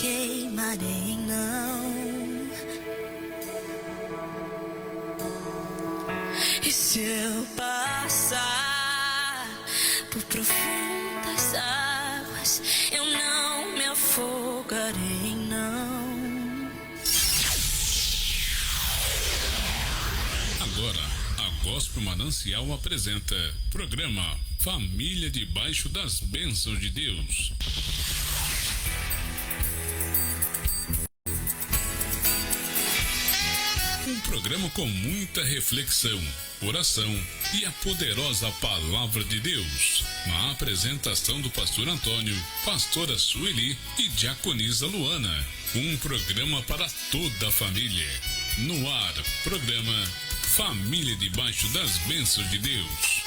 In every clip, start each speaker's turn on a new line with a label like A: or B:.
A: queimarei, não. E se eu passar por profundas águas, eu não me afogarei, não.
B: Agora, a Gospel Manancial apresenta programa Família Debaixo das Bênçãos de Deus. Um programa com muita reflexão, oração e a poderosa Palavra de Deus. Na apresentação do pastor Antônio, pastora Sueli e diaconisa Luana. Um programa para toda a família. No ar, programa Família Debaixo das Bênçãos de Deus.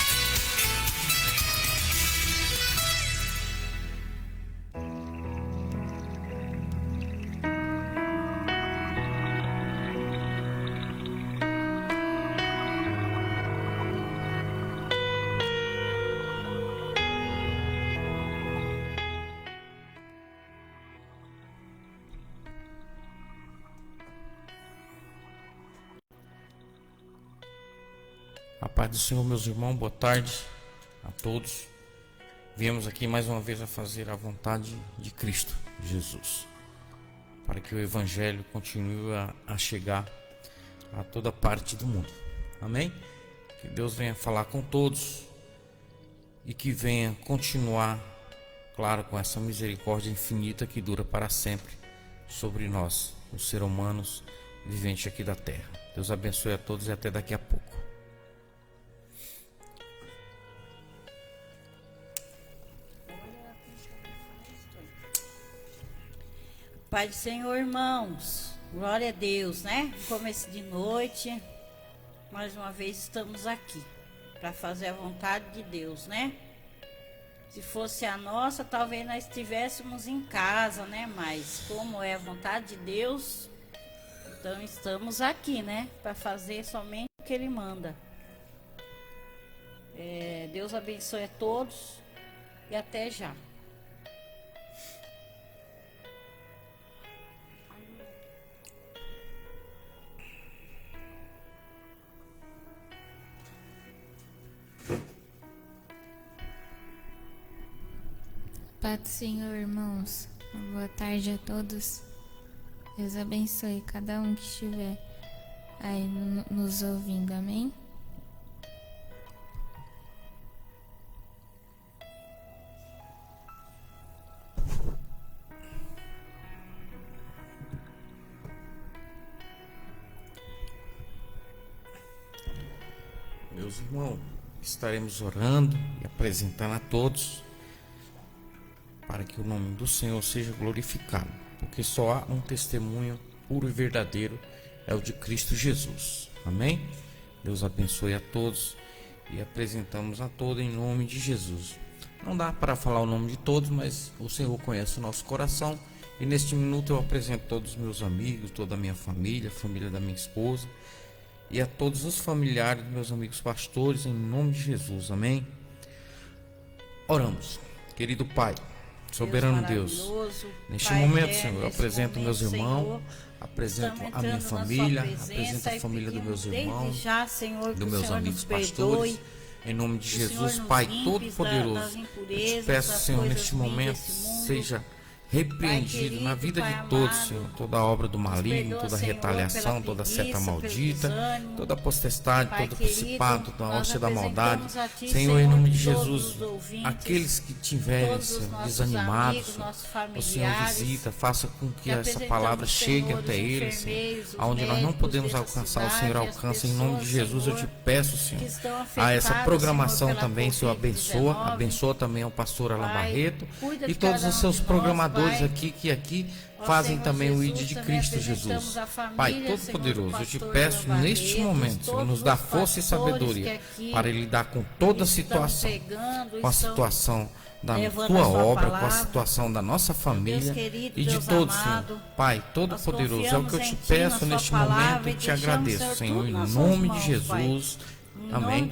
C: A paz do Senhor, meus irmãos, boa tarde a todos. Viemos aqui mais uma vez a fazer a vontade de Cristo Jesus, para que o Evangelho continue a chegar a toda parte do mundo. Amém? Que Deus venha falar com todos e que venha continuar, claro, com essa misericórdia infinita que dura para sempre sobre nós, os seres humanos viventes aqui da terra. Deus abençoe a todos e até daqui a pouco.
D: Pai do Senhor, irmãos, glória a Deus, né? Começo de noite, mais uma vez estamos aqui para fazer a vontade de Deus, né? Se fosse a nossa, talvez nós estivéssemos em casa, né? Mas como é a vontade de Deus, então estamos aqui, né? Para fazer somente o que Ele manda. Deus abençoe a todos e até já.
E: Paz do Senhor, irmãos. Boa tarde a todos. Deus abençoe cada um que estiver aí nos ouvindo, amém?
C: Meus irmãos, estaremos orando e apresentando a todos para que o nome do Senhor seja glorificado, porque só há um testemunho puro e verdadeiro, é o de Cristo Jesus. Amém? Deus abençoe a todos e apresentamos a todos em nome de Jesus. Não dá para falar o nome de todos, mas o Senhor conhece o nosso coração, e neste minuto eu apresento todos os meus amigos, toda a minha família, a família da minha esposa e a todos os familiares dos meus amigos pastores, em nome de Jesus. Amém? Oramos. Querido Pai, soberano Deus, neste momento, Senhor, eu apresento meus irmãos, apresento a minha família, apresento a família dos meus irmãos, dos meus amigos pastores, em nome de Jesus. Pai Todo-Poderoso, eu te peço, Senhor, neste momento, seja repreendido na vida de todos, Senhor, toda obra do maligno, toda retaliação, toda seta maldita, toda potestade, todo principado, toda hóstia da maldade, Senhor, em nome de Jesus, aqueles que tiverem, Senhor, desanimados, o Senhor visita, faça com que essa palavra chegue até eles, Senhor, aonde nós não podemos alcançar, o Senhor alcança, em nome de Jesus. Eu te peço, Senhor, a essa programação também, Senhor, abençoa também o pastor Alan Barreto e todos os seus programadores aqui que aqui fazem também o ID de Cristo Jesus. Pai Todo-Poderoso, eu te peço neste momento, Senhor, nos dá força e sabedoria para lidar com toda a situação, com a situação da tua obra, com a situação da nossa família e de todos, Senhor. Pai Todo-Poderoso, é o que eu te peço neste momento e te agradeço, Senhor, em nome de Jesus. Amém.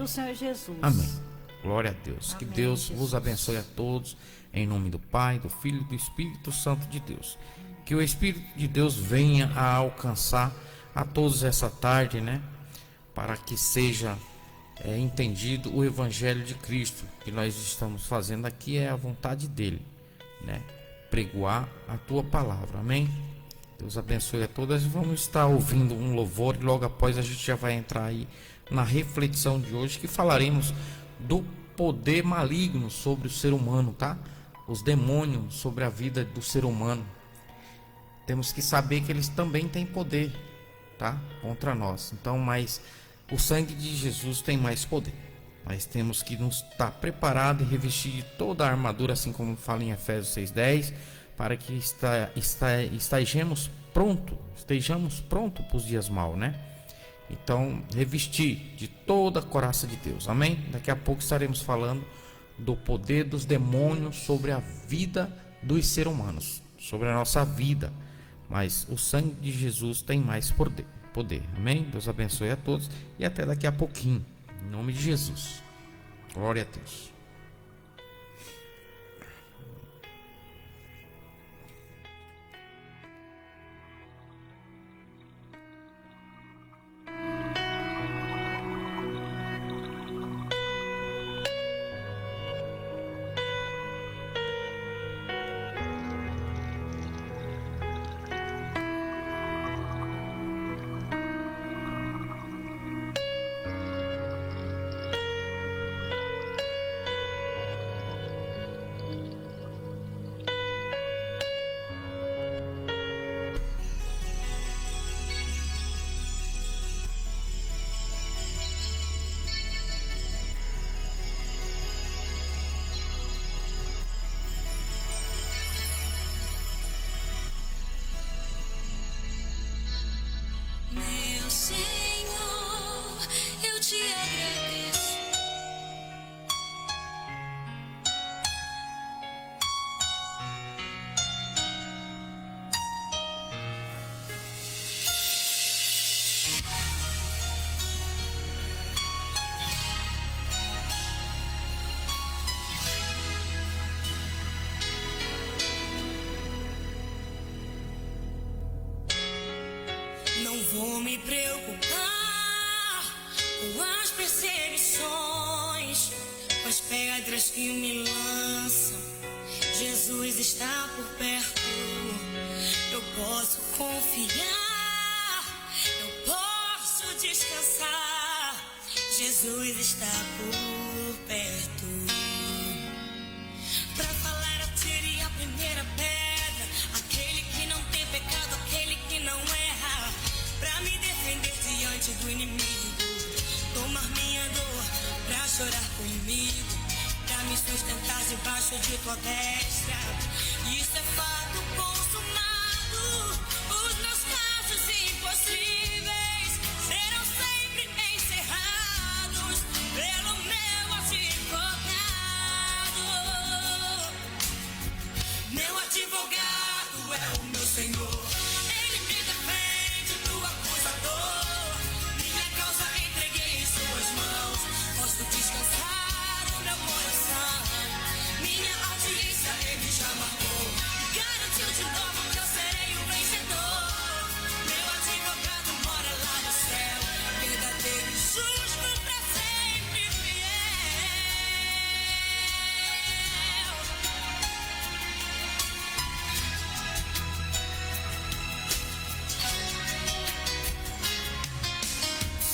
C: Amém. Glória a Deus. Que Deus vos abençoe a todos. Em nome do Pai, do Filho e do Espírito Santo de Deus. Que o Espírito de Deus venha a alcançar a todos essa tarde, né? Para que seja entendido o Evangelho de Cristo. Que nós estamos fazendo aqui é a vontade dele, né? Pregoar a tua palavra, amém? Deus abençoe a todas. Vamos estar ouvindo um louvor e logo após a gente já vai entrar aí na reflexão de hoje, que falaremos do poder maligno sobre o ser humano, tá? Os demônios sobre a vida do ser humano. Temos que saber que eles também têm poder, tá? Contra nós. Então, mas o sangue de Jesus tem mais poder. Mas temos que nos estar preparados e revestir de toda a armadura, assim como fala em Efésios 6:10, para que estejamos prontos para os dias maus, né? Então, revestir de toda a couraça de Deus, amém? Daqui a pouco estaremos falando do poder dos demônios sobre a vida dos seres humanos, sobre a nossa vida. Mas o sangue de Jesus tem mais poder, amém? Deus abençoe a todos e até daqui a pouquinho, em nome de Jesus. Glória a Deus.
A: Meu Senhor, eu te agradeço. Não vou me preocupar com as perseguições, com as pedras que me lançam. Jesus está por perto. Eu posso confiar, eu posso descansar. Jesus está por perto. Pra falar, atire a primeira pedra. Aquele que não tem pecado, aquele que não erra. Pra me defender diante do inimigo, tomar minha dor, pra chorar comigo, pra me sustentar debaixo de tua destra. Isso é fato consumado. Os meus casos impossíveis serão sempre encerrados pelo meu advogado. Meu advogado é o meu Senhor. Ele me defende do acusador. Minha causa entreguei em suas mãos. Posso descansar o meu coração. Minha audiência ele já marcou. Garantiu de novo que eu serei o vencedor. Meu advogado mora lá no céu. Verdadeiro e justo pra sempre fiel.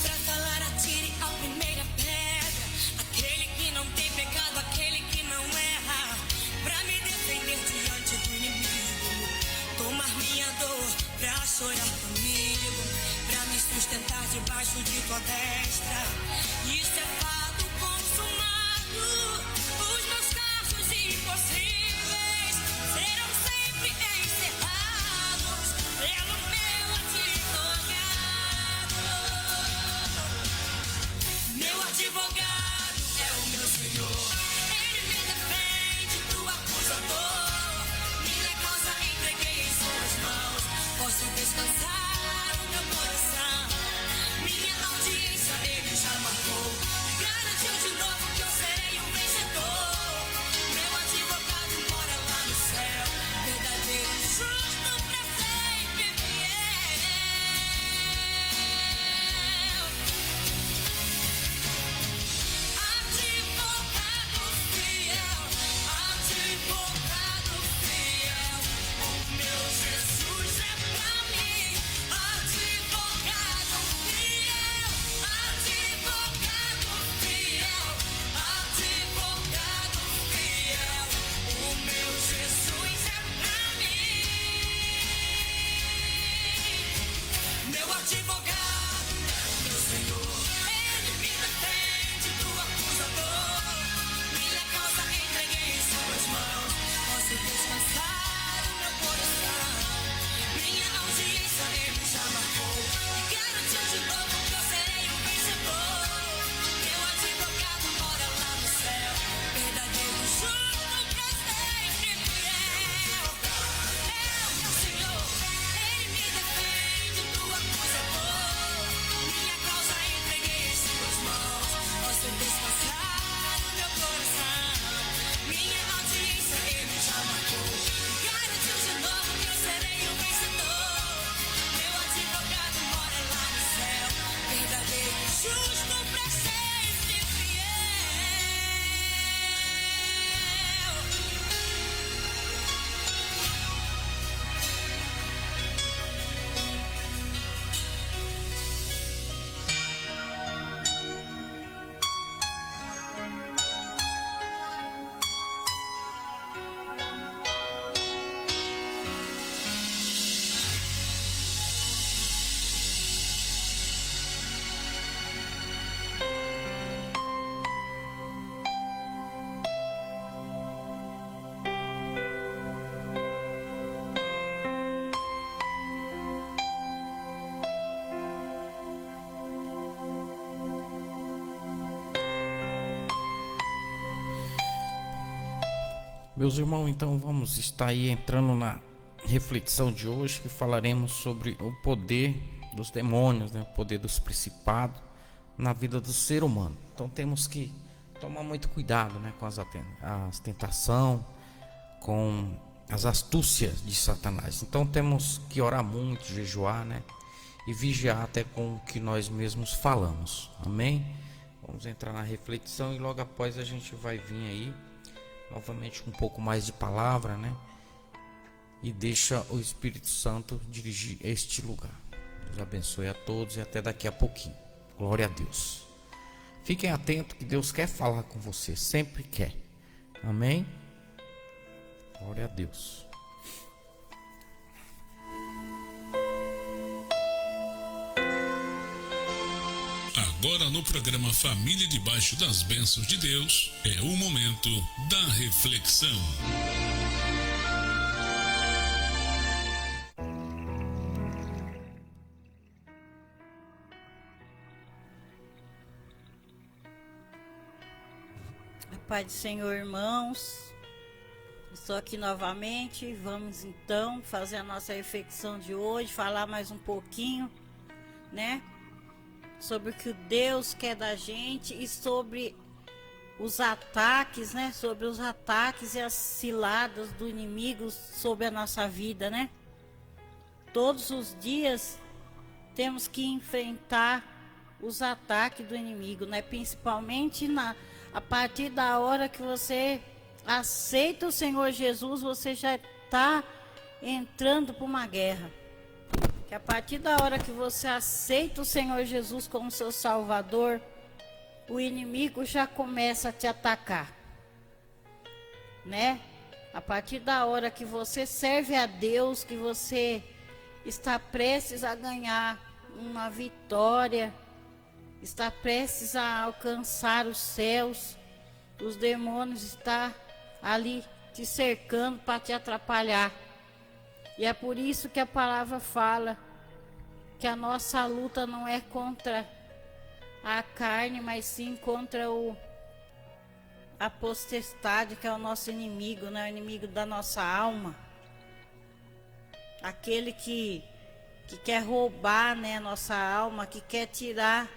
A: Pra falar, atire a primeira pedra. Aquele que não tem pecado, aquele que não erra. Pra me defender diante do inimigo, tomar minha dor, pra chorar comigo, pra me sustentar debaixo de tua destra. Isso é fato consumado. Os meus casos impossíveis serão sempre encerrados pelo meu advogado. Meu advogado é o meu Senhor. Ele me defende do acusador. Minha causa entreguei em suas mãos. Posso descansar o meu coração. Minha audiência ele já marcou. Garantiu de novo que eu serei o vencedor. advogado, meu Senhor, Ele me defende do acusador. Minha causa entreguei em suas mãos. Posso descansar o meu coração. Minha audiência Ele já marcou. Garantiu de novo que eu serei o vencedor. Meu advogado mora lá no céu. Verdadeiro, justo, pra sempre fiel. É o meu Senhor, Ele me defende do acusador. Minha causa entreguei em suas mãos. Posso descansar o meu coração. Minha audiência Ele já marcou. Garantiu de novo que eu serei o vencedor. Meu advogado mora lá no céu. Verdadeiro, justo, pra sempre fiel.
C: Meus irmãos, então vamos estar aí entrando na reflexão de hoje, que falaremos sobre o poder dos demônios, né? O poder dos principados na vida do ser humano. Então temos que tomar muito cuidado, né? Com as tentações, com as astúcias de Satanás. Então temos que orar muito, jejuar, né? E vigiar até com o que nós mesmos falamos. Amém? Vamos entrar na reflexão e logo após a gente vai vir aí novamente com um pouco mais de palavra, né? E deixa o Espírito Santo dirigir este lugar. Deus abençoe a todos e até daqui a pouquinho. Glória a Deus. Fiquem atentos que Deus quer falar com você, sempre quer. Amém? Glória a Deus.
B: Agora no programa Família Debaixo das Bênçãos de Deus, é o momento da reflexão.
D: Pai do Senhor, irmãos, estou aqui novamente. Vamos então fazer a nossa reflexão de hoje, falar mais um pouquinho, né? Sobre o que Deus quer da gente e sobre os ataques, né? Sobre os ataques e as ciladas do inimigo sobre a nossa vida, né? Todos os dias temos que enfrentar os ataques do inimigo, né? Principalmente a partir da hora que você aceita o Senhor Jesus, você já está entrando para uma guerra. Que a partir da hora que você aceita o Senhor Jesus como seu Salvador, o inimigo já começa a te atacar, né? A partir da hora que você serve a Deus, que você está prestes a ganhar uma vitória, está prestes a alcançar os céus, os demônios estão ali te cercando para te atrapalhar. E é por isso que a palavra fala que a nossa luta não é contra a carne, mas sim contra a potestade, que é o nosso inimigo, né? O inimigo da nossa alma. Aquele que quer roubar, né, a nossa alma, que quer tirar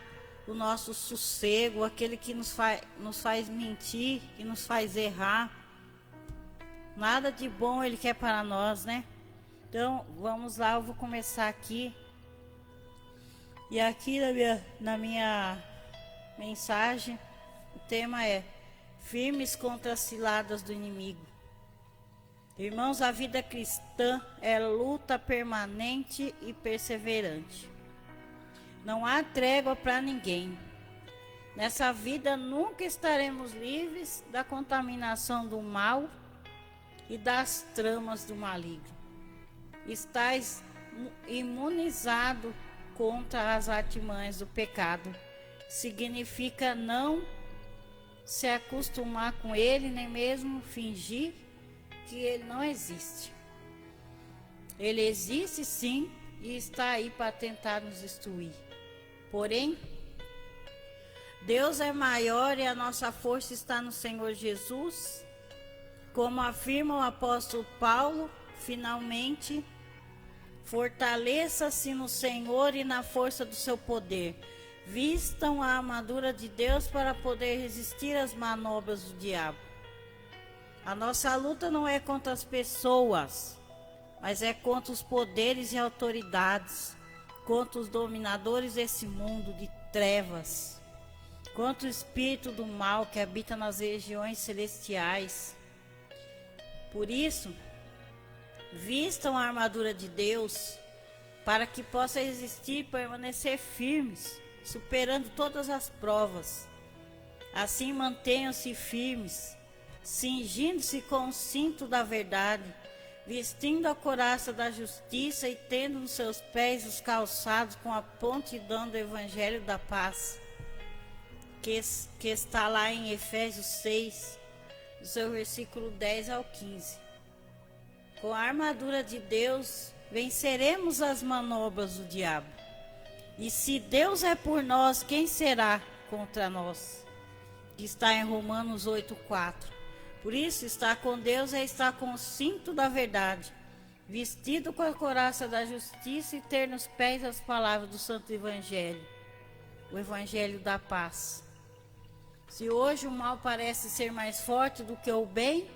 D: o nosso sossego, aquele que nos faz mentir, que nos faz errar. Nada de bom ele quer para nós, né? Então, vamos lá, eu vou começar aqui. E aqui na minha mensagem, o tema é firmes contra as ciladas do inimigo. Irmãos, a vida cristã é luta permanente e perseverante. Não há trégua para ninguém. Nessa vida nunca estaremos livres da contaminação do mal e das tramas do maligno. Estás imunizado contra as artimanhas do pecado. Significa não se acostumar com ele, nem mesmo fingir que ele não existe. Ele existe sim e está aí para tentar nos destruir. Porém, Deus é maior e a nossa força está no Senhor Jesus. Como afirma o apóstolo Paulo, finalmente, fortaleça-se no Senhor e na força do seu poder. Vistam a armadura de Deus para poder resistir às manobras do diabo. A nossa luta não é contra as pessoas, mas é contra os poderes e autoridades, contra os dominadores desse mundo de trevas, contra o espírito do mal que habita nas regiões celestiais. Por isso, vistam a armadura de Deus para que possa resistir e permanecer firmes, superando todas as provas. Assim mantenham-se firmes, cingindo-se com o cinto da verdade, vestindo a couraça da justiça e tendo nos seus pés os calçados com a prontidão do evangelho da paz, que está lá em Efésios 6, do seu versículo 10 ao 15. Com a armadura de Deus, venceremos as manobras do diabo. E se Deus é por nós, quem será contra nós? Que está em Romanos 8,4. Por isso, estar com Deus é estar com o cinto da verdade, vestido com a couraça da justiça e ter nos pés as palavras do Santo Evangelho, o Evangelho da paz. Se hoje o mal parece ser mais forte do que o bem,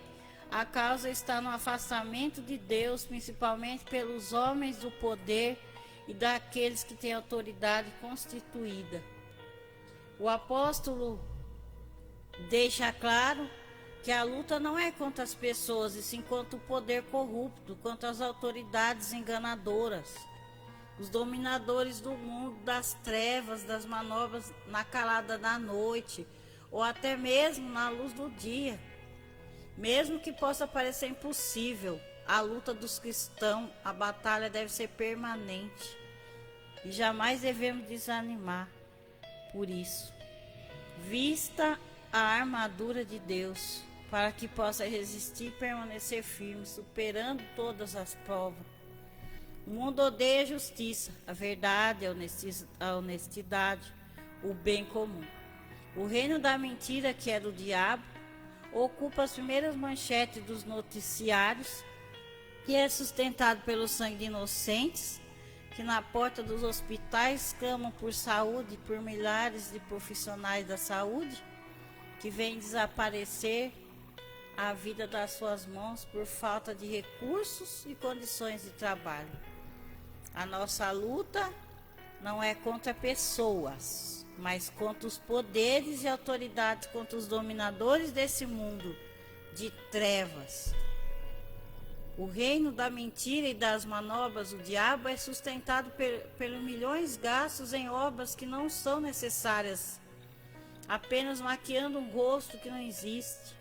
D: a causa está no afastamento de Deus, principalmente pelos homens do poder e daqueles que têm autoridade constituída. O apóstolo deixa claro que a luta não é contra as pessoas, e sim contra o poder corrupto, contra as autoridades enganadoras, os dominadores do mundo, das trevas, das manobras na calada da noite, ou até mesmo na luz do dia. Mesmo que possa parecer impossível, a luta dos cristãos, a batalha deve ser permanente. E jamais devemos desanimar. Por isso, vista a armadura de Deus, para que possa resistir e permanecer firme, superando todas as provas. O mundo odeia a justiça, a verdade, a honestidade, o bem comum. O reino da mentira, que é do diabo, ocupa as primeiras manchetes dos noticiários, que é sustentado pelo sangue de inocentes, que na porta dos hospitais clamam por saúde, por milhares de profissionais da saúde, que vêm desaparecer a vida das suas mãos por falta de recursos e condições de trabalho. A nossa luta não é contra pessoas, mas contra os poderes e autoridades, contra os dominadores desse mundo de trevas. O reino da mentira e das manobras do diabo é sustentado pelos milhões gastos em obras que não são necessárias, apenas maquiando um rosto que não existe.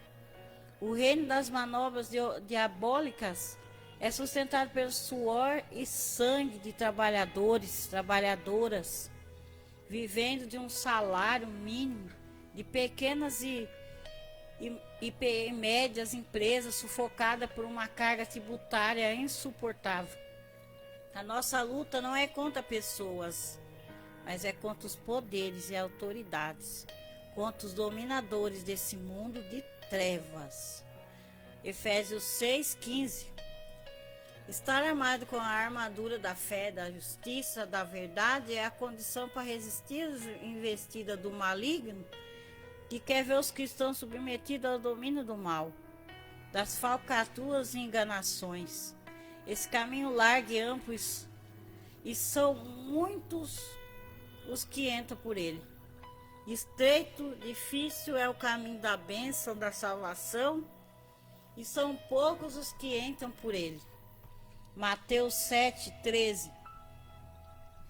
D: O reino das manobras diabólicas é sustentado pelo suor e sangue de trabalhadores, trabalhadoras, vivendo de um salário mínimo, de pequenas e médias empresas sufocadas por uma carga tributária insuportável. A nossa luta não é contra pessoas, mas é contra os poderes e autoridades, contra os dominadores desse mundo de trevas. Efésios 6,15. Estar armado com a armadura da fé, da justiça, da verdade é a condição para resistir às investidas do maligno, que quer ver os cristãos submetidos ao domínio do mal, das falcatruas e enganações. Esse caminho largo e amplo, e são muitos os que entram por ele. Estreito, difícil é o caminho da bênção, da salvação, e são poucos os que entram por ele. Mateus 7,13.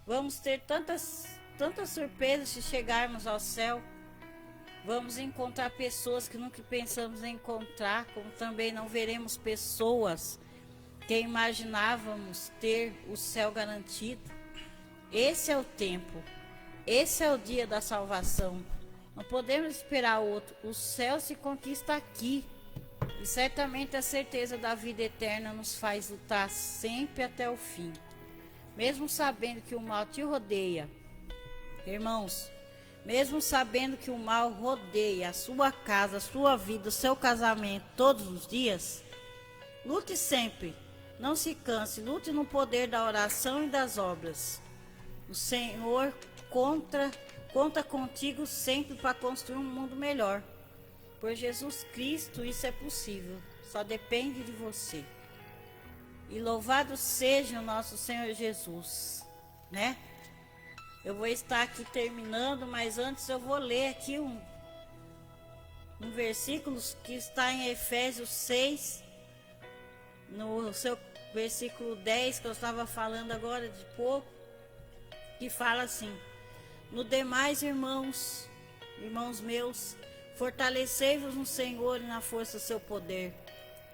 D: Vamos ter tantas surpresas se chegarmos ao céu. Vamos encontrar pessoas que nunca pensamos em encontrar, como também não veremos pessoas que imaginávamos ter o céu garantido. Esse é o tempo. Esse é o dia da salvação. Não podemos esperar outro. O céu se conquista aqui. E certamente a certeza da vida eterna nos faz lutar sempre até o fim. Mesmo sabendo que o mal te rodeia. Irmãos, mesmo sabendo que o mal rodeia a sua casa, a sua vida, o seu casamento todos os dias, lute sempre. Não se canse. Lute no poder da oração e das obras. O Senhor conta contigo sempre para construir um mundo melhor. Por Jesus Cristo isso é possível. Só depende de você. E louvado seja o nosso Senhor Jesus, né? Eu vou estar aqui terminando, mas antes eu vou ler aqui um versículo que está em Efésios 6, no seu versículo 10, que eu estava falando agora de pouco, que fala assim: no demais, irmãos meus, fortalecei-vos no Senhor e na força do seu poder.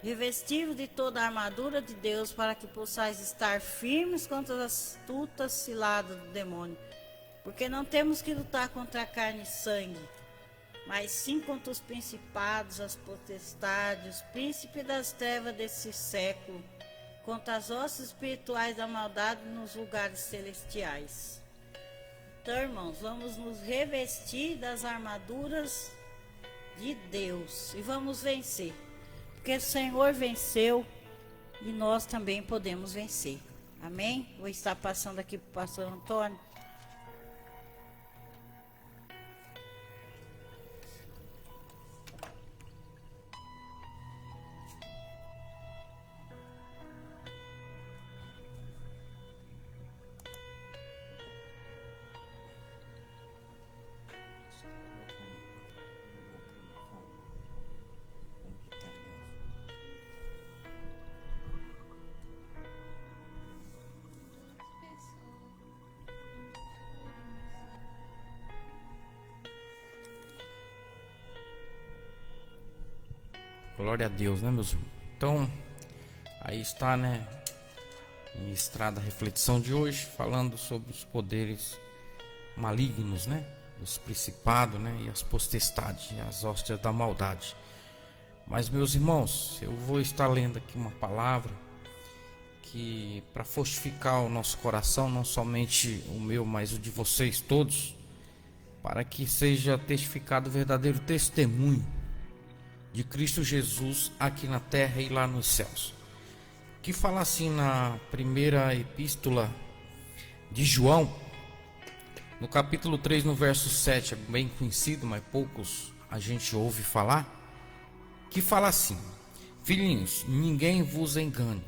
D: Revesti-vos de toda a armadura de Deus, para que possais estar firmes contra as astutas ciladas do demônio. Porque não temos que lutar contra a carne e sangue, mas sim contra os principados, as potestades, os príncipes das trevas desse século, contra as hostes espirituais da maldade nos lugares celestiais. Então, irmãos, vamos nos revestir das armaduras de Deus e vamos vencer. Porque o Senhor venceu e nós também podemos vencer. Amém? Vou estar passando aqui para o pastor Antônio.
C: Glória a Deus, né, meus irmãos? Então, aí está, né, ministrada a reflexão de hoje, falando sobre os poderes malignos, né, os principados, né, e as potestades, as hóstias da maldade. Mas, meus irmãos, eu vou estar lendo aqui uma palavra que, para fortificar o nosso coração, não somente o meu, mas o de vocês todos, para que seja testificado o verdadeiro testemunho de Cristo Jesus aqui na terra e lá nos céus. Que fala assim na primeira epístola de João, no capítulo 3, no verso 7, é bem conhecido, mas poucos a gente ouve falar, que fala assim: filhinhos, ninguém vos engane,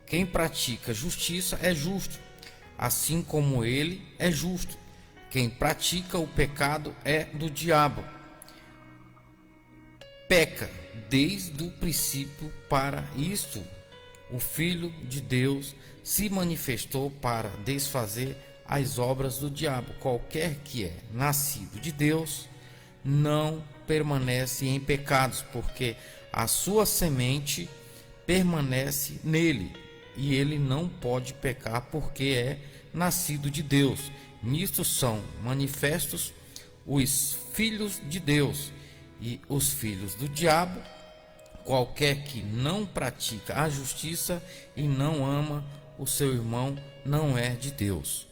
C: quem pratica justiça é justo, assim como ele é justo. Quem pratica o pecado é do diabo, peca desde o princípio. Para isto o Filho de Deus se manifestou, para desfazer as obras do diabo. Qualquer que é nascido de Deus não permanece em pecados, porque a sua semente permanece nele, e ele não pode pecar, porque é nascido de Deus. Nisto são manifestos os filhos de Deus e os filhos do diabo. Qualquer que não pratica a justiça e não ama o seu irmão não é de Deus.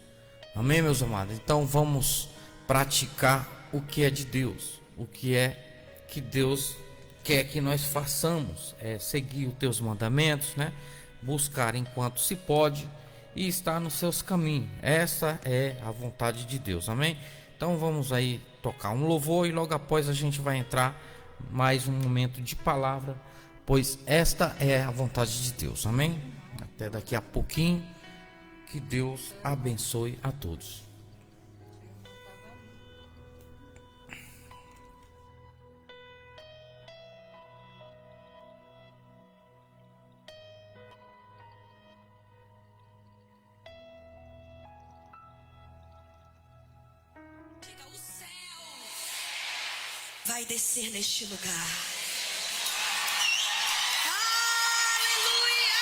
C: Amém, meus amados? Então vamos praticar o que é de Deus, o que é que Deus quer que nós façamos, é seguir os teus mandamentos, né? Buscar enquanto se pode e estar nos seus caminhos. Essa é a vontade de Deus. Amém? Então vamos aí tocar um louvor e logo após a gente vai entrar mais um momento de palavra, pois esta é a vontade de Deus. Amém? Até daqui a pouquinho. Que Deus abençoe a todos.
A: O céu vai descer neste lugar. Aleluia!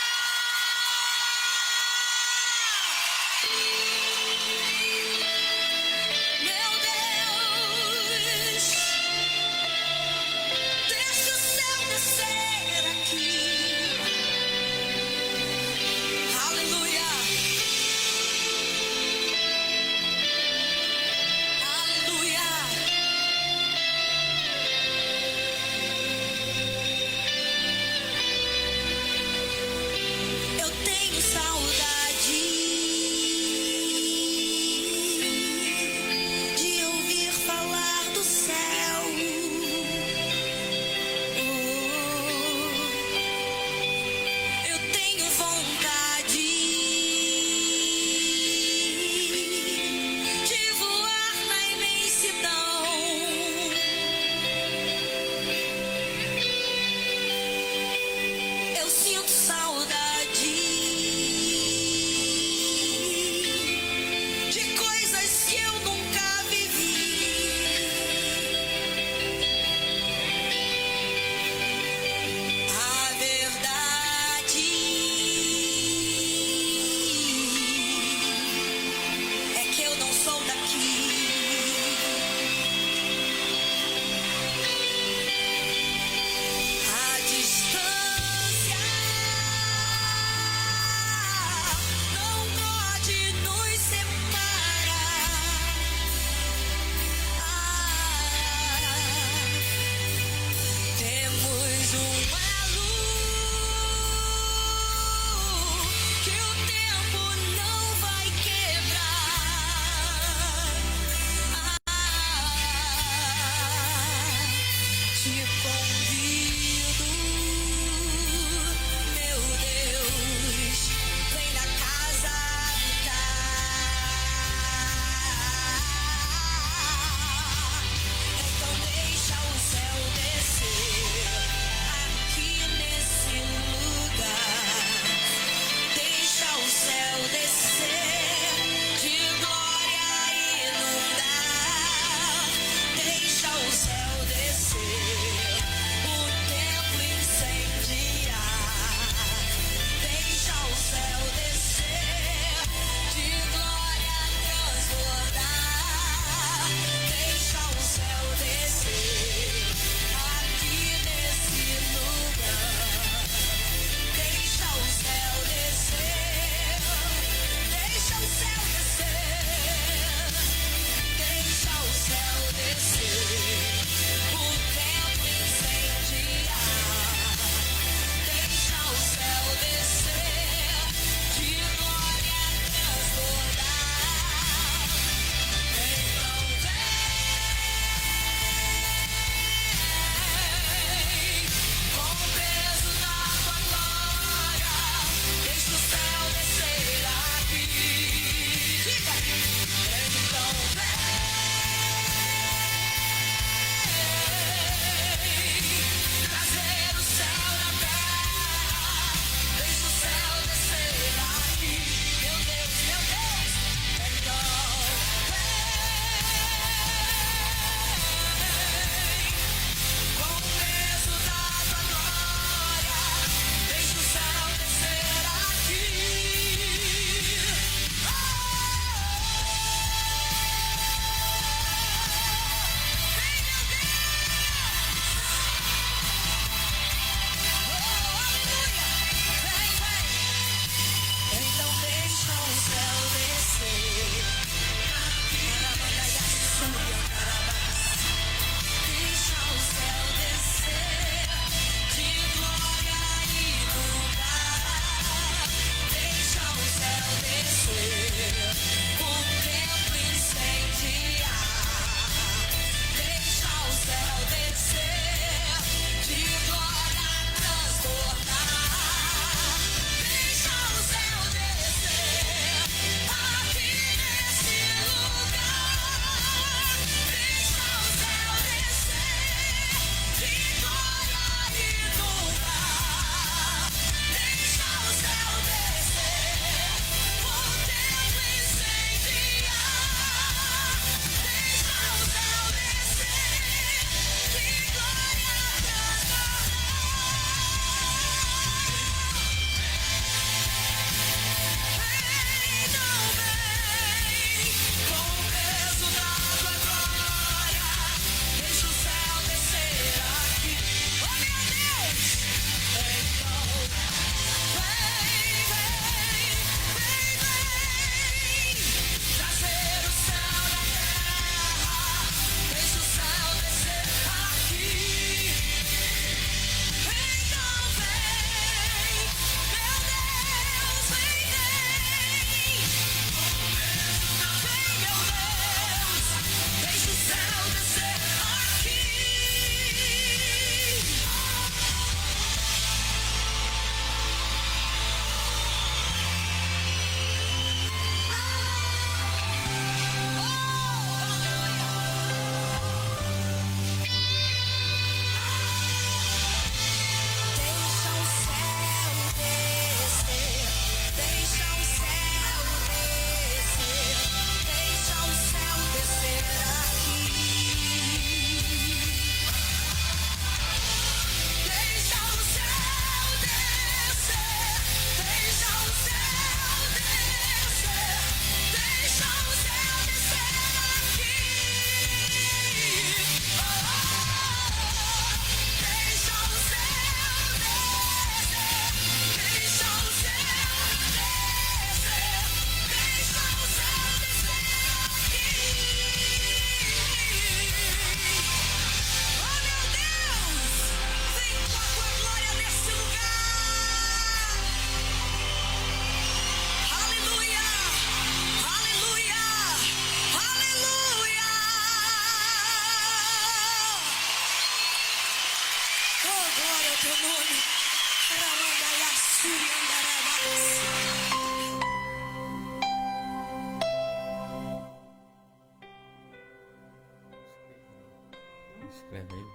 C: Escreve aí.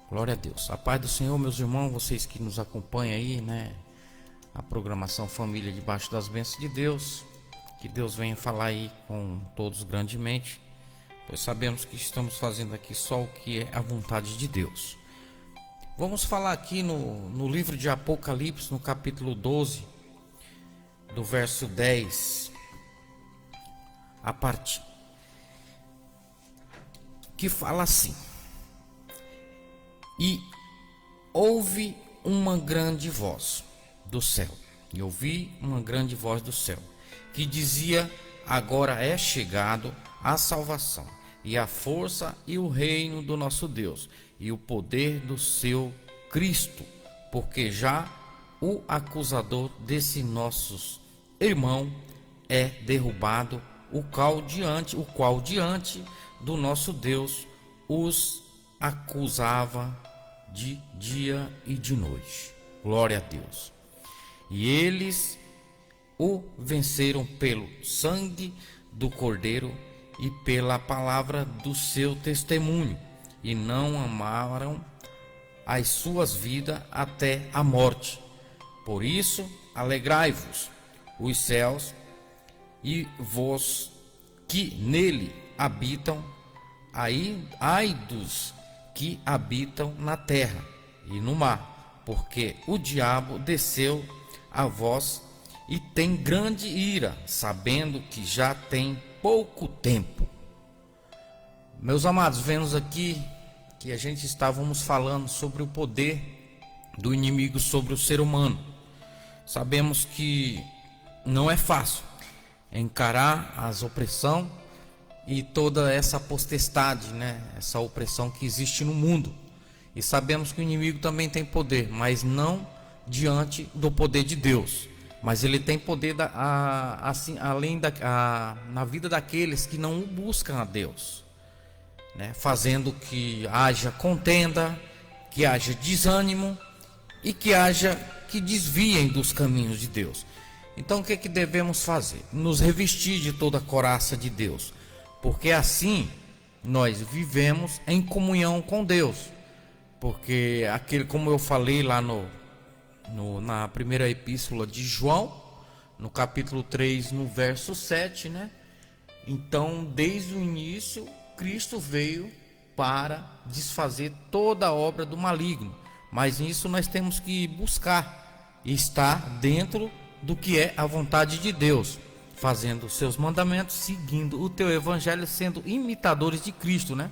C: Glória a Deus. A paz do Senhor, meus irmãos, vocês que nos acompanham aí, né? A programação Família Debaixo das Bênçãos de Deus. Que Deus venha falar aí com todos grandemente, pois sabemos que estamos fazendo aqui só o que é a vontade de Deus. Vamos falar aqui no livro de Apocalipse, no capítulo 12, do verso 10, a parte que fala assim: e houve uma grande voz do céu, e ouvi uma grande voz do céu, que dizia: agora é chegado a salvação, e a força e o reino do nosso Deus, e o poder do seu Cristo, porque já o acusador desse nossos irmão é derrubado, o qual diante do nosso Deus os acusava de dia e de noite. Glória a Deus. E eles o venceram pelo sangue do Cordeiro e pela palavra do seu testemunho, e não amaram as suas vidas até a morte. Por isso, alegrai-vos, os céus, e vós que nele habitam, ai dos que habitam na terra e no mar, porque o diabo desceu a vós e tem grande ira, sabendo que já tem pouco tempo. Meus amados, vemos aqui que a gente estávamos falando sobre o poder do inimigo sobre o ser humano. Sabemos que não é fácil encarar as opressões e toda essa potestade, né? Essa opressão que existe no mundo. E sabemos que o inimigo também tem poder, mas não diante do poder de Deus. Mas ele tem poder assim, na vida daqueles que não buscam a Deus, né? Fazendo que haja contenda, que haja desânimo e que desviem dos caminhos de Deus. Então o que devemos fazer? Nos revestir de toda a couraça de Deus, porque assim nós vivemos em comunhão com Deus. Porque como eu falei lá na primeira epístola de João, no capítulo 3, no verso 7, né? Então, desde o início, Cristo veio para desfazer toda a obra do maligno. Mas nisso nós temos que buscar estar dentro do que é a vontade de Deus, fazendo os seus mandamentos, seguindo o teu evangelho, sendo imitadores de Cristo, né?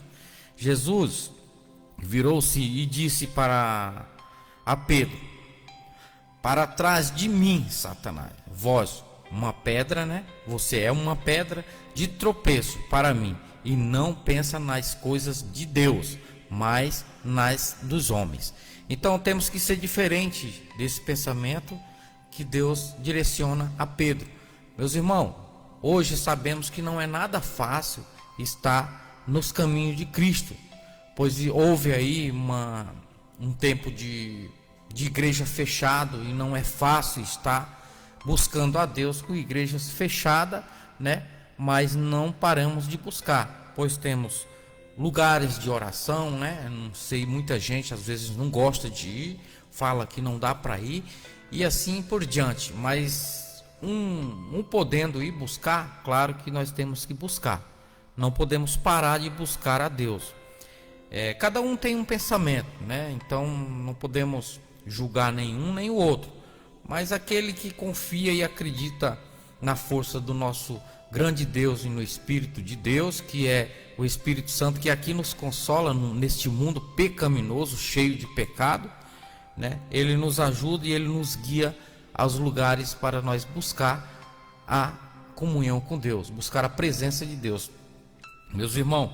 C: Jesus virou-se e disse a Pedro: para trás de mim, Satanás, vós, uma pedra, né? Você é uma pedra de tropeço para mim, e não pensa nas coisas de Deus, mas nas dos homens. Então temos que ser diferente desse pensamento que Deus direciona a Pedro. Meus irmãos, hoje sabemos que não é nada fácil estar nos caminhos de Cristo, pois houve aí um tempo de igreja fechado, e não é fácil estar buscando a Deus com igrejas fechadas, né? Mas não paramos de buscar, pois temos lugares de oração, né? Não sei, muita gente às vezes não gosta de ir, fala que não dá para ir e assim por diante, mas podendo ir buscar, claro que nós temos que buscar, não podemos parar de buscar a Deus. Cada um tem um pensamento, né? Então não podemos julgar nenhum nem o outro, mas aquele que confia e acredita na força do nosso grande Deus e no Espírito de Deus, que é o Espírito Santo, que aqui nos consola neste mundo pecaminoso, cheio de pecado, né? Ele nos ajuda e ele nos guia aos lugares para nós buscar a comunhão com Deus, buscar a presença de Deus. Meus irmãos,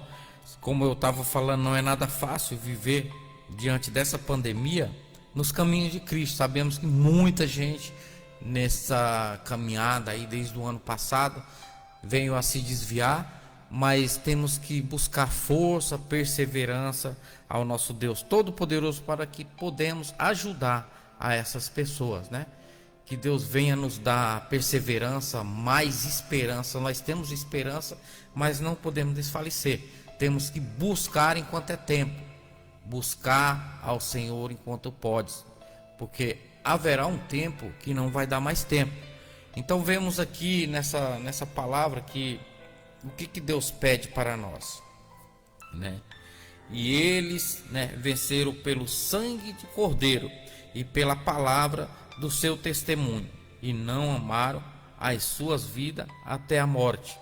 C: como eu estava falando, não é nada fácil viver diante dessa pandemia nos caminhos de Cristo. Sabemos que muita gente nessa caminhada aí desde o ano passado veio a se desviar, mas temos que buscar força, perseverança ao nosso Deus Todo-Poderoso para que podemos ajudar a essas pessoas, né? Que Deus venha nos dar perseverança, mais esperança. Nós temos esperança, mas não podemos desfalecer. temos que buscar enquanto é tempo, buscar ao Senhor enquanto podes, porque haverá um tempo que não vai dar mais tempo. Então vemos aqui nessa palavra que o que Deus pede para nós, né? E eles, né, venceram pelo sangue de cordeiro e pela palavra do seu testemunho, e não amaram as suas vidas até a morte.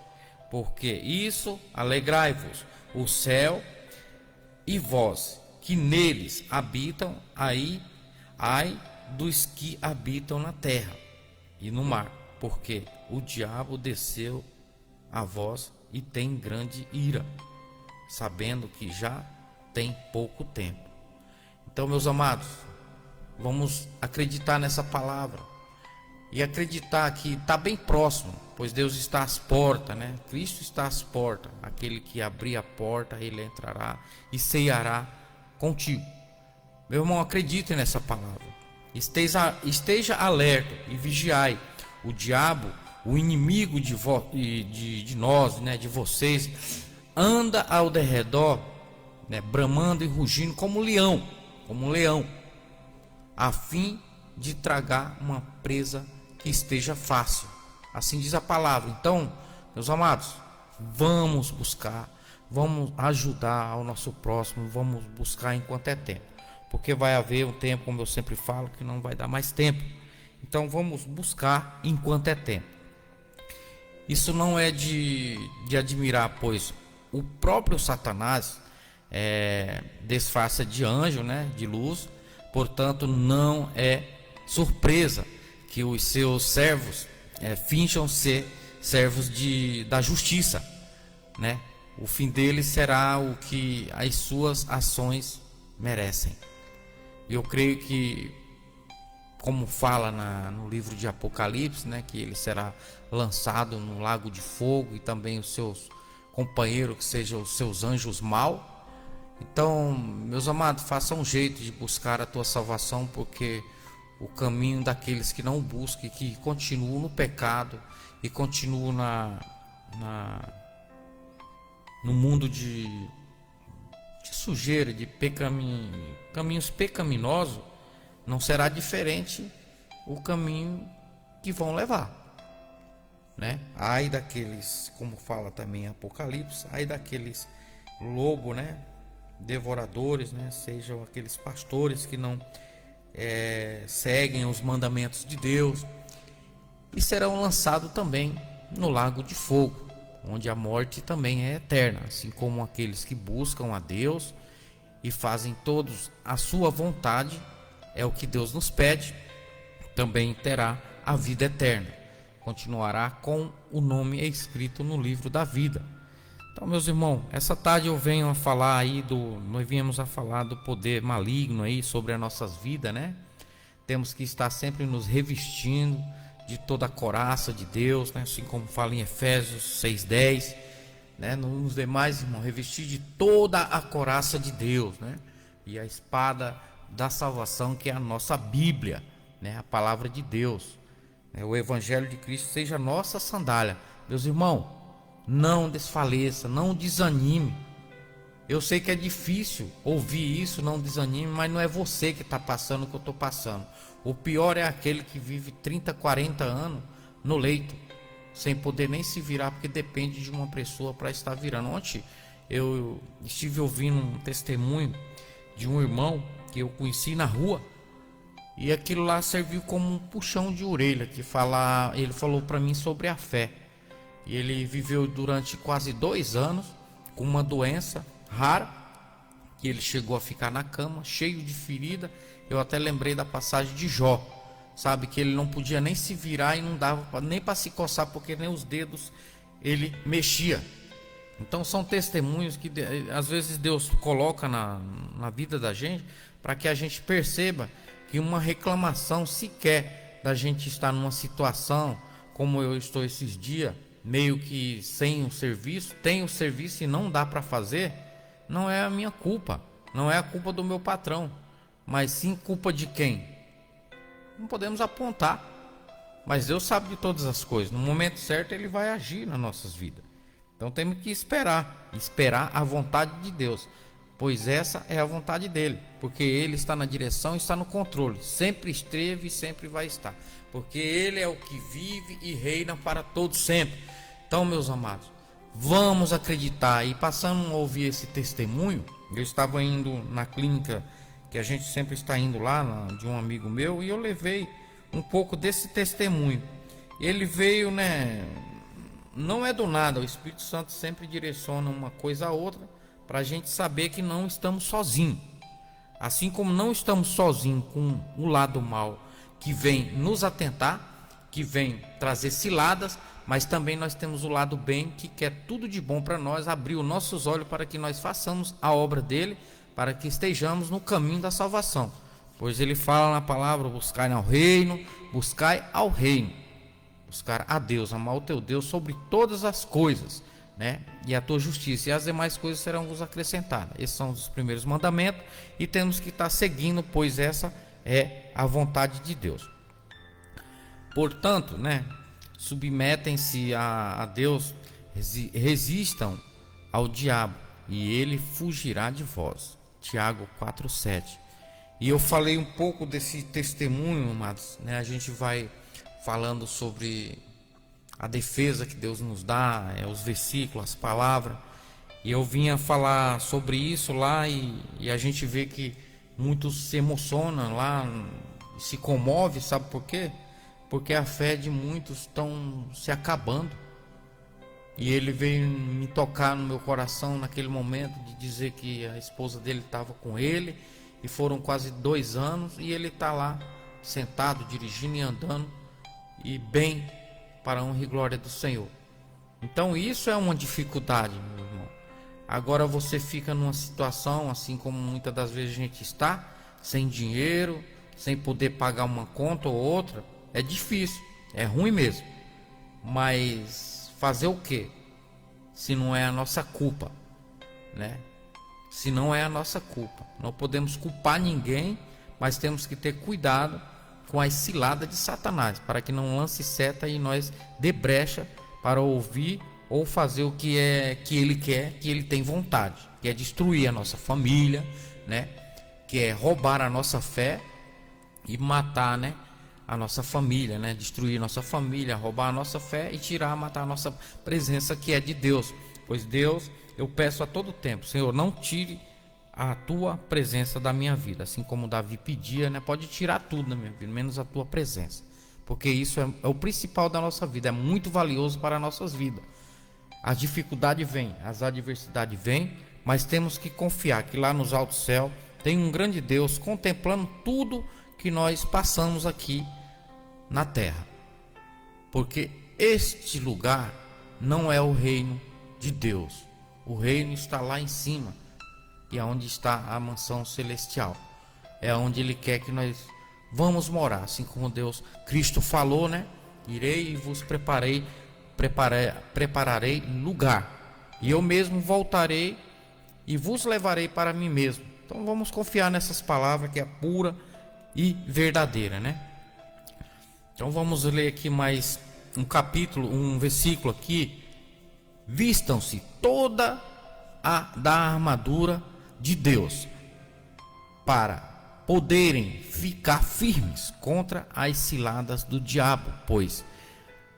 C: Porque isso alegrai-vos o céu e vós que neles habitam, ai dos que habitam na terra e no mar, porque o diabo desceu a vós e tem grande ira, sabendo que já tem pouco tempo. Então, meus amados, vamos acreditar nessa palavra e acreditar que está bem próximo, pois Deus está às portas, né? Cristo está às portas. Aquele que abrir a porta, ele entrará e ceiará contigo. Meu irmão, acredite nessa palavra. Esteja alerta e vigiai. O diabo, o inimigo de nós, né, de vocês, anda ao derredor, né, bramando e rugindo como um leão, a fim de tragar uma presa que esteja fácil. Assim diz a palavra. Então, meus amados, vamos buscar, vamos ajudar ao nosso próximo, vamos buscar enquanto é tempo, porque vai haver um tempo, como eu sempre falo, que não vai dar mais tempo. Então vamos buscar enquanto é tempo. Isso não é de admirar, pois o próprio Satanás disfarça de anjo, né, de luz. Portanto, não é surpresa que os seus servos finjam ser servos da justiça, né? O fim deles será o que as suas ações merecem. E eu creio que, como fala no livro de Apocalipse, né, que ele será lançado no lago de fogo, e também os seus companheiros, que sejam os seus anjos maus. Então, meus amados, façam um jeito de buscar a tua salvação, porque o caminho daqueles que não buscam e que continuam no pecado e continuam no mundo de sujeira, de caminhos pecaminosos, não será diferente o caminho que vão levar, né? Ai daqueles, como fala também em Apocalipse, ai daqueles lobos, né, devoradores, né, sejam aqueles pastores que não seguem os mandamentos de Deus, e serão lançados também no lago de fogo, onde a morte também é eterna, assim como aqueles que buscam a Deus e fazem todos a sua vontade, é o que Deus nos pede, também terá a vida eterna, continuará com o nome escrito no livro da vida. Então, meus irmãos, essa tarde eu venho a falar aí nós viemos a falar do poder maligno aí sobre as nossas vidas, né? Temos que estar sempre nos revestindo de toda a couraça de Deus, né? Assim como fala em Efésios 6:10, né? Nos demais, irmão, revestir de toda a couraça de Deus, né? E a espada da salvação, que é a nossa Bíblia, né? A palavra de Deus, né? O Evangelho de Cristo seja a nossa sandália. Meus irmãos, não desfaleça, não desanime. Eu sei que é difícil ouvir isso, não desanime, mas não é você que está passando o que eu estou passando. O pior é aquele que vive 30, 40 anos no leito, sem poder nem se virar, porque depende de uma pessoa para estar virando. Ontem eu estive ouvindo um testemunho de um irmão que eu conheci na rua, e aquilo lá serviu como um puxão de orelha, ele falou para mim sobre a fé. E ele viveu durante quase 2 anos com uma doença rara, que ele chegou a ficar na cama, cheio de ferida. Eu até lembrei da passagem de Jó, sabe, que ele não podia nem se virar e não dava nem para se coçar, porque nem os dedos ele mexia. Então são testemunhos que às vezes Deus coloca na vida da gente, para que a gente perceba que uma reclamação sequer da gente estar numa situação como eu estou esses dias, meio que sem o serviço, tem o serviço e não dá para fazer, não é a minha culpa, não é a culpa do meu patrão, mas sim culpa de quem? Não podemos apontar, mas Deus sabe de todas as coisas. No momento certo Ele vai agir nas nossas vidas. Então temos que esperar a vontade de Deus, pois essa é a vontade dele, porque ele está na direção, está no controle, sempre esteve e sempre vai estar, porque ele é o que vive e reina para todos sempre. Então, meus amados, vamos acreditar. E passando a ouvir esse testemunho, eu estava indo na clínica que a gente sempre está indo lá, de um amigo meu, e eu levei um pouco desse testemunho. Ele veio, né? Não é do nada, o Espírito Santo sempre direciona uma coisa a outra para a gente saber que não estamos sozinhos. Assim como não estamos sozinhos com o lado mal que vem nos atentar, que vem trazer ciladas, mas também nós temos o lado bem que quer tudo de bom para nós, abrir os nossos olhos para que nós façamos a obra dele, para que estejamos no caminho da salvação. Pois ele fala na palavra: buscai ao reino, buscai ao reino. Buscar a Deus, amar o teu Deus sobre todas as coisas, né? E a tua justiça, e as demais coisas serão vos acrescentadas. Esses são os primeiros mandamentos e temos que estar seguindo, pois essa é a vontade de Deus. Portanto, né? Submetem-se a Deus, resistam ao diabo e ele fugirá de vós. Tiago 4:7. E eu falei um pouco desse testemunho, amados, né? A gente vai falando sobre a defesa que Deus nos dá, os versículos, as palavras. E eu vinha falar sobre isso lá e a gente vê que muitos se emocionam lá, se comove, sabe por quê? Porque a fé de muitos estão se acabando. E ele veio me tocar no meu coração naquele momento de dizer que a esposa dele estava com ele e foram quase 2 anos e ele está lá sentado, dirigindo e andando e bem, para a honra e glória do Senhor. Então isso é uma dificuldade, meu irmão. Agora você fica numa situação assim como muitas das vezes a gente está, sem dinheiro, sem poder pagar uma conta ou outra. É difícil, é ruim mesmo. Mas fazer o quê? Se não é a nossa culpa, né? Se não é a nossa culpa. Não podemos culpar ninguém, mas temos que ter cuidado com as ciladas de Satanás, para que não lance seta e nós dê brecha para ouvir ou fazer o que ele quer, que ele tem vontade, que é destruir a nossa família, né? Que é roubar a nossa fé e matar, né? A nossa família, né? Destruir nossa família, roubar a nossa fé e matar a nossa presença que é de Deus. Pois Deus, eu peço a todo tempo, Senhor, não tire a tua presença da minha vida, assim como Davi pedia, né? Pode tirar tudo da minha vida, menos a tua presença, porque isso é o principal da nossa vida, é muito valioso para as nossas vidas. As dificuldades vêm, as adversidades vêm, mas temos que confiar que lá nos altos céus tem um grande Deus contemplando tudo que nós passamos aqui na terra, porque este lugar não é o reino de Deus, o reino está lá em cima, e é onde está a mansão celestial, é onde Ele quer que nós vamos morar, assim como Cristo falou, né? Irei e vos prepararei lugar, e eu mesmo voltarei e vos levarei para mim mesmo. Então vamos confiar nessas palavras que é pura e verdadeira, né? Então vamos ler aqui mais um capítulo, um versículo aqui. Vistam-se toda da armadura de Deus, para poderem ficar firmes contra as ciladas do diabo, pois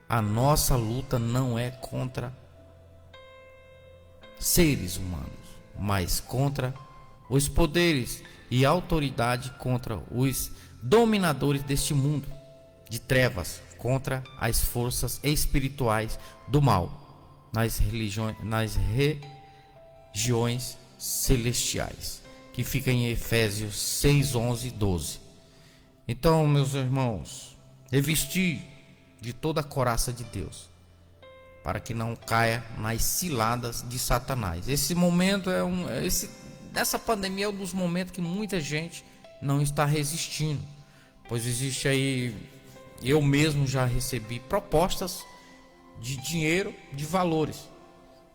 C: a nossa luta não é contra seres humanos, mas contra os poderes e autoridade, contra os dominadores deste mundo de trevas, contra as forças espirituais do mal nas regiões celestiais, que fica em Efésios 6, 11 e 12. Então, meus irmãos, revestir de toda a couraça de Deus, para que não caia nas ciladas de Satanás. Esse momento dessa pandemia é um dos momentos que muita gente não está resistindo, pois existe aí, eu mesmo já recebi propostas de dinheiro, de valores,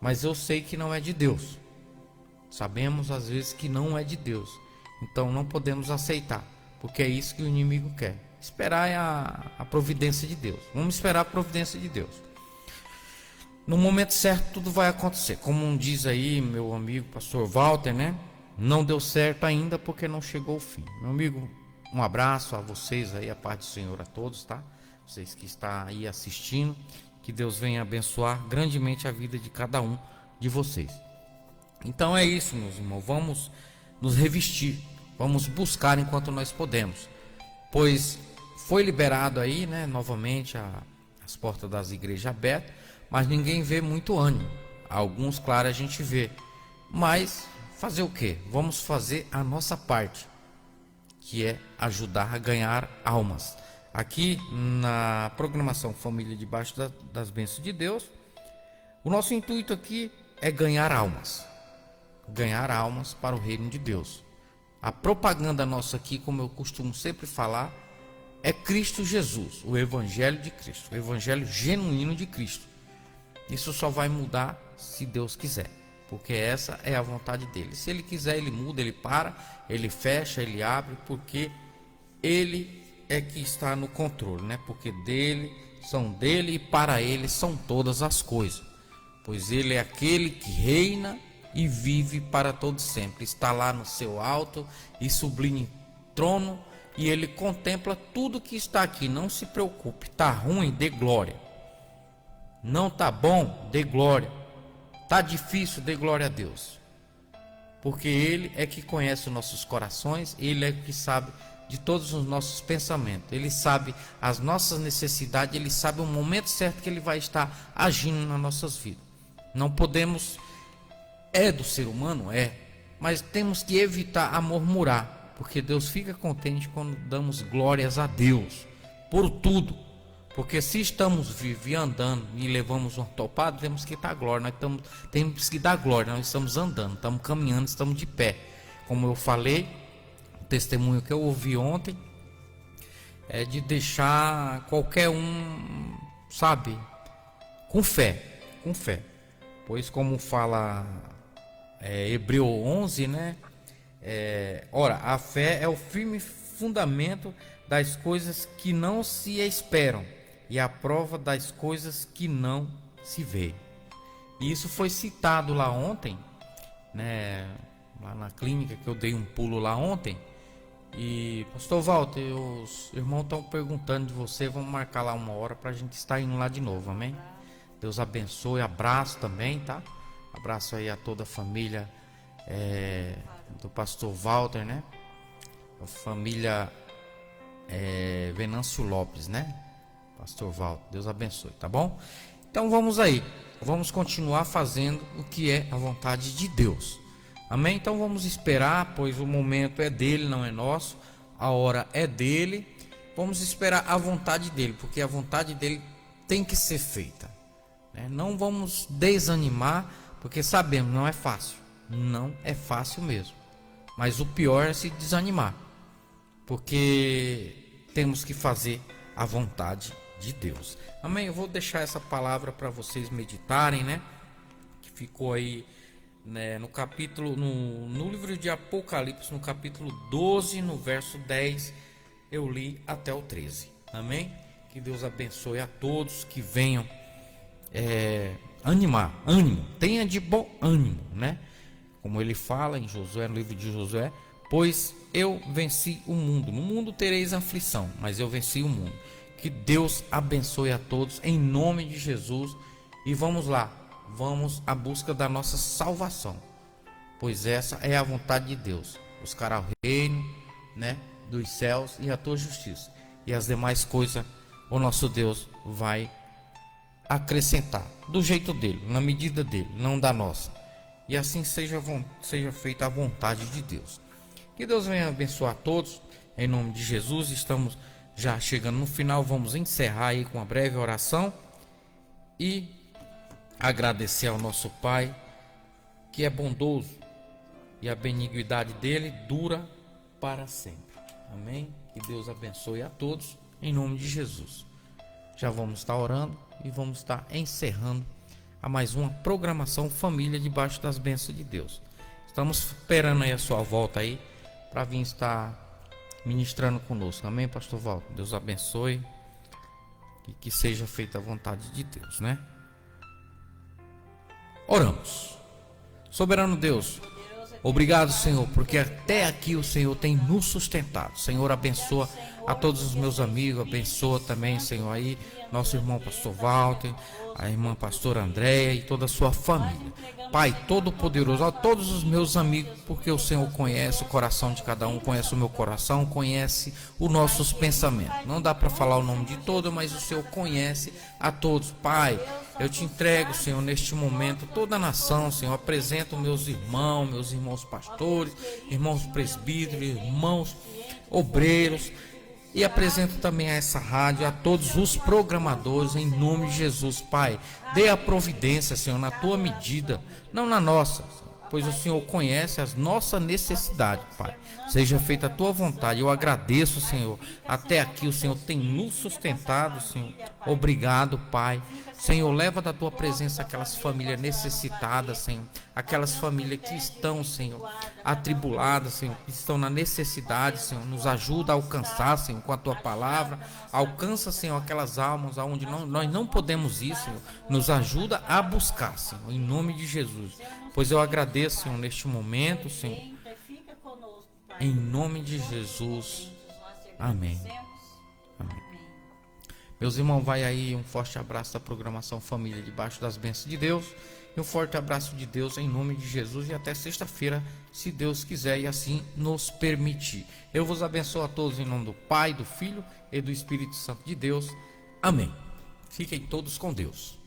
C: mas eu sei que não é de Deus. Sabemos às vezes que não é de Deus, então não podemos aceitar, porque é isso que o inimigo quer. Esperar a providência de Deus. Vamos esperar a providência de Deus. no momento certo tudo vai acontecer. Como diz aí meu amigo pastor Walter, né? Não deu certo ainda porque não chegou o fim. Meu amigo, um abraço a vocês aí, a paz do Senhor a todos, tá? Vocês que estão aí assistindo, que Deus venha abençoar grandemente a vida de cada um de vocês. Então é isso, meus irmãos, vamos nos revestir, vamos buscar enquanto nós podemos, pois foi liberado aí, né, novamente as portas das igrejas abertas, mas ninguém vê muito ânimo. Alguns, claro, a gente vê, mas fazer o quê? Vamos fazer a nossa parte, que é ajudar a ganhar almas. Aqui na programação Família Debaixo das Bênçãos de Deus, o nosso intuito aqui é ganhar almas para o reino de Deus. A propaganda nossa aqui, como eu costumo sempre falar, é Cristo Jesus, o Evangelho de Cristo, o Evangelho genuíno de Cristo. Isso só vai mudar se Deus quiser, porque essa é a vontade dele. Se ele quiser, ele muda, ele para, ele fecha, ele abre, porque ele é que está no controle, né? Porque dele, são dele e para ele são todas as coisas, pois ele é aquele que reina e vive para todo sempre. Está lá no seu alto e sublime trono, e ele contempla tudo que está aqui. Não se preocupe, tá ruim, dê glória. Não tá bom, dê glória. Tá difícil, dê glória a Deus. Porque ele é que conhece os nossos corações, ele é que sabe de todos os nossos pensamentos. Ele sabe as nossas necessidades, ele sabe o momento certo que ele vai estar agindo nas nossas vidas. Não podemos, é do ser humano, mas temos que evitar a murmurar, porque Deus fica contente quando damos glórias a Deus por tudo. Porque se estamos vivos e andando e levamos um topada, temos que dar glória. Temos que dar glória. Nós estamos andando, estamos caminhando, estamos de pé. Como eu falei, o testemunho que eu ouvi ontem é de deixar qualquer um, sabe, com fé. Pois como fala Hebreu 11, né? Ora, a fé é o firme fundamento das coisas que não se esperam e a prova das coisas que não se vê. E isso foi citado lá ontem, né? Lá na clínica que eu dei um pulo lá ontem. E pastor Walter, os irmãos estão perguntando de você, vamos marcar lá uma hora para a gente estar indo lá de novo, amém? Deus abençoe, abraço também, tá? Abraço aí a toda a família do pastor Walter, né? A família Venâncio Lopes, né? Pastor Walter, Deus abençoe, tá bom? Então vamos aí, vamos continuar fazendo o que é a vontade de Deus, amém? Então vamos esperar, pois o momento é dele, não é nosso, a hora é dele. Vamos esperar a vontade dele, porque a vontade dele tem que ser feita, né? Não vamos desanimar, porque sabemos, não é fácil, não é fácil mesmo, mas o pior é se desanimar, porque temos que fazer a vontade de Deus, amém? Eu vou deixar essa palavra para vocês meditarem, né? Que ficou aí, né, no capítulo, no livro de Apocalipse, no capítulo 12, no verso 10, eu li até o 13, amém? Que Deus abençoe a todos, que venham ânimo, tenha de bom ânimo, né? Como ele fala em Josué, no livro de Josué, pois eu venci o mundo, no mundo tereis aflição, mas eu venci o mundo. Que Deus abençoe a todos em nome de Jesus, e vamos lá, vamos à busca da nossa salvação, pois essa é a vontade de Deus, buscar o reino, né, dos céus e a tua justiça, e as demais coisas o nosso Deus vai acrescentar do jeito dele, na medida dele, não da nossa. E assim seja feita a vontade de Deus. Que Deus venha abençoar a todos em nome de Jesus. Estamos já chegando no final, vamos encerrar aí com uma breve oração e agradecer ao nosso Pai, que é bondoso e a benignidade dele dura para sempre, amém? Que Deus abençoe a todos em nome de Jesus. Já vamos estar orando e vamos estar encerrando a mais uma programação Família Debaixo das Bênçãos de Deus. Estamos esperando aí a sua volta aí para vir estar ministrando conosco, amém, pastor Walter? Deus abençoe e que seja feita a vontade de Deus, né? Oramos. Soberano Deus, obrigado, Senhor, porque até aqui o Senhor tem nos sustentado. Senhor, abençoa a todos os meus amigos, abençoa também, Senhor, aí nosso irmão pastor Walter, a irmã pastora Andréia e toda a sua família. Pai Todo-Poderoso, a todos os meus amigos, porque o Senhor conhece o coração de cada um, conhece o meu coração, conhece os nossos pensamentos. Não dá para falar o nome de todos, mas o Senhor conhece a todos. Pai, eu te entrego, Senhor, neste momento, toda a nação, Senhor. Apresento meus irmãos pastores, irmãos presbíteros, irmãos obreiros. E apresento também a essa rádio, a todos os programadores, em nome de Jesus, Pai. Dê a providência, Senhor, na tua medida, não na nossa, pois o Senhor conhece as nossas necessidades, Pai. Seja feita a tua vontade. Eu agradeço, Senhor. Até aqui o Senhor tem nos sustentado, Senhor. Obrigado, Pai. Senhor, leva da tua presença aquelas famílias necessitadas, Senhor. Aquelas famílias que estão, Senhor, atribuladas, Senhor, que estão na necessidade, Senhor. Nos ajuda a alcançar, Senhor, com a tua palavra. Alcança, Senhor, aquelas almas aonde nós não podemos ir, Senhor. Nos ajuda a buscar, Senhor, em nome de Jesus. Pois eu agradeço, Senhor, neste momento, Senhor. Em nome de Jesus. Amém. Amém. Meus irmãos, vai aí um forte abraço da programação Família Debaixo das Bênçãos de Deus. E um forte abraço de Deus em nome de Jesus. E até sexta-feira, se Deus quiser e assim nos permitir. Eu vos abençoo a todos em nome do Pai, do Filho e do Espírito Santo de Deus. Amém. Fiquem todos com Deus.